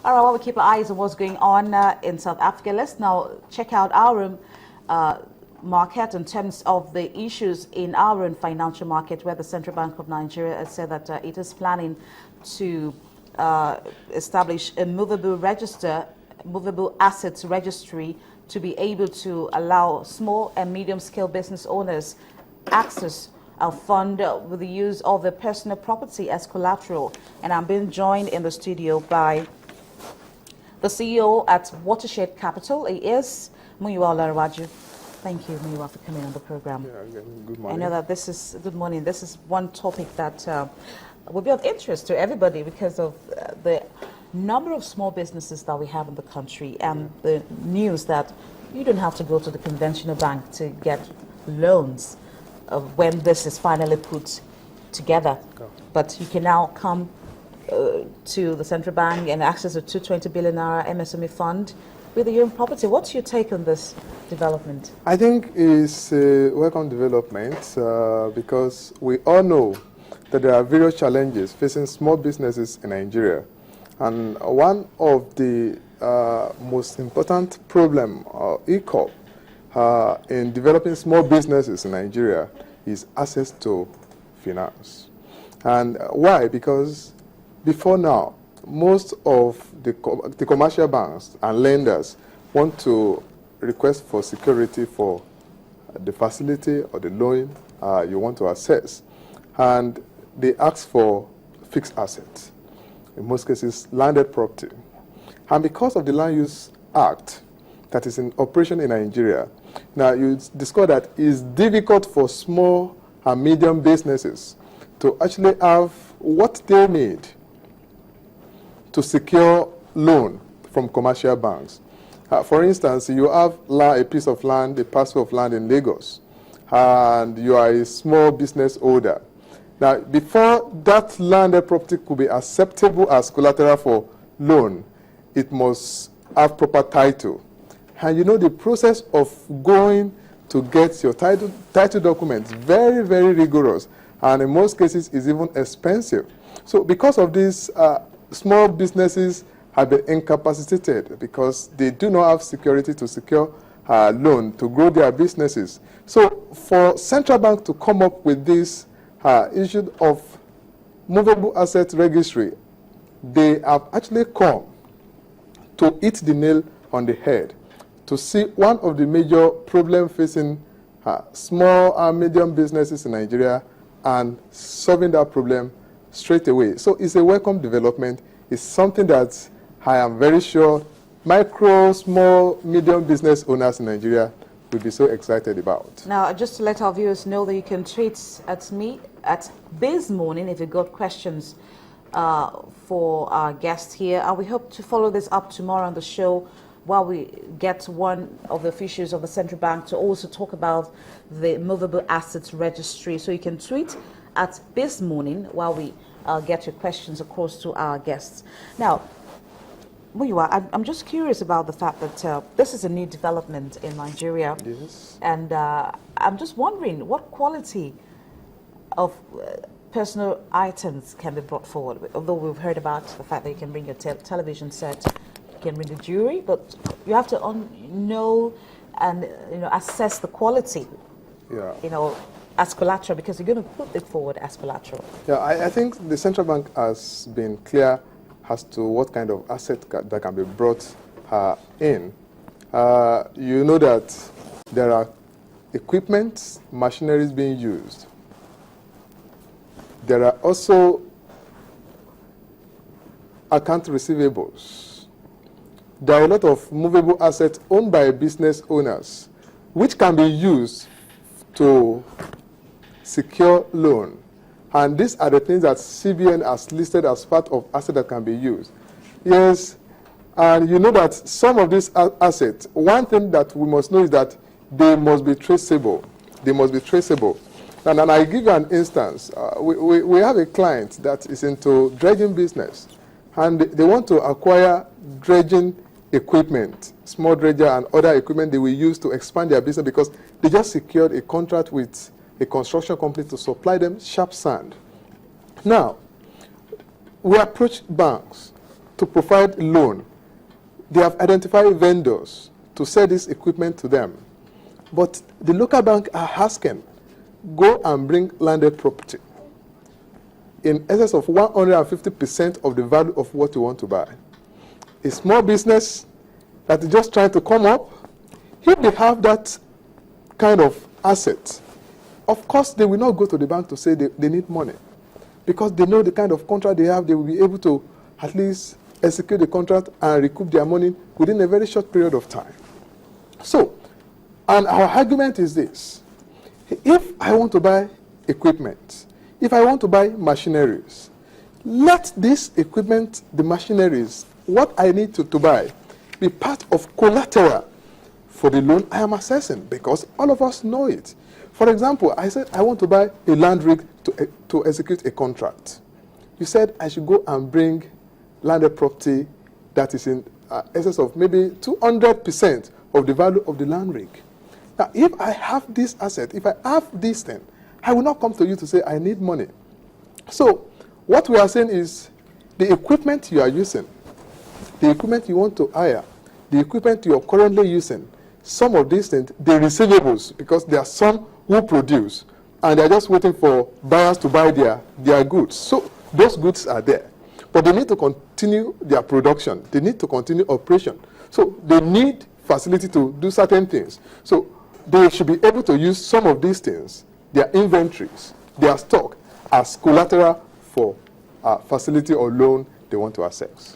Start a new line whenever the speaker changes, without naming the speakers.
All right, while we keep our eyes on what's going on in South Africa, let's now check out our market in terms of the issues in our financial market, where the Central Bank of Nigeria has said that it is planning to establish a movable assets registry to be able to allow small and medium-scale business owners access a fund with the use of their personal property as collateral. And I'm being joined in the studio by the CEO at Watershed Capital. He is Muyiwa Olarewaju. Thank you, Muyiwa, for coming on the program.
Yeah, good morning.
I know that this is, good morning, this is one topic that will be of interest to everybody because of the number of small businesses that we have in the country and the news that you don't have to go to the conventional bank to get loans when this is finally put together.
Oh.
But you can now come to the central bank and access a 220 billion naira MSME fund with your own property. What's your take on this development?
I think it's a welcome development because we all know that there are various challenges facing small businesses in Nigeria. And one of the most important problem or hiccup in developing small businesses in Nigeria is access to finance. And why? Because before now, most of the commercial banks and lenders want to request for security for the facility or the loan you want to access. And they ask for fixed assets, in most cases landed property. And because of the Land Use Act that is in operation in Nigeria, now you discover that it's difficult for small and medium businesses to actually have what they need to secure loan from commercial banks. For instance, you have a piece of land, a parcel of land in Lagos, and you are a small business owner. Now, before that landed property could be acceptable as collateral for loan, it must have proper title. And you know the process of going to get your title documents, very, very rigorous, and in most cases is even expensive. So because of this, small businesses have been incapacitated because they do not have security to secure loan to grow their businesses. So for central bank to come up with this issue of movable asset registry, they have actually come to hit the nail on the head to see one of the major problems facing small and medium businesses in Nigeria and solving that problem straight away. So it's a welcome development. It's something that I am very sure micro, small, medium business owners in Nigeria will be so excited about.
Now, just to let our viewers know that you can tweet at me at Biz Morning if you've got questions for our guest here. And we hope to follow this up tomorrow on the show while we get one of the officials of the central bank to also talk about the movable assets registry. So you can tweet at Biz Morning while we get your questions across to our guests. Now, Muyiwa, I'm just curious about the fact that this is a new development in Nigeria.
Yes.
And I'm just wondering what quality of personal items can be brought forward. Although we've heard about the fact that you can bring your television set, you can bring the jewelry, but you have to know and assess the quality.
Yeah.
As collateral, because you're going to put it forward as collateral.
Yeah, I think the central bank has been clear as to what kind of asset that can be brought in. You know that there are equipment, machineries being used. There are also account receivables. There are a lot of movable assets owned by business owners, which can be used to secure loan. And these are the things that CBN has listed as part of assets that can be used. Yes, and you know that some of these assets, one thing that we must know is that they must be traceable. They must be traceable. And I give you an instance. We have a client that is into dredging business, and they want to acquire dredging equipment, small dredger and other equipment they will use to expand their business because they just secured a contract with a construction company to supply them sharp sand. Now, we approach banks to provide loan. They have identified vendors to sell this equipment to them. But the local bank are asking, go and bring landed property in excess of 150% of the value of what you want to buy. A small business that is just trying to come up, if they have that kind of asset, of course they will not go to the bank to say they need money, because they know the kind of contract they have. They will be able to at least execute the contract and recoup their money within a very short period of time. So, and our argument is this: if I want to buy equipment, if I want to buy machineries, let this equipment, the machineries, what I need to buy, be part of collateral for the loan I am assessing, because all of us know it. For example, I said I want to buy a land rig to execute a contract. You said I should go and bring landed property that is in excess of maybe 200% of the value of the land rig. Now, if I have this asset, if I have this thing, I will not come to you to say I need money. So what we are saying is the equipment you are using, the equipment you want to hire, the equipment you are currently using, some of these things, the receivables, because there are some who produce and they're just waiting for buyers to buy their goods. So those goods are there, but they need to continue their production. They need to continue operation. So they need facility to do certain things. So they should be able to use some of these things, their inventories, their stock, as collateral for a facility or loan they want to access.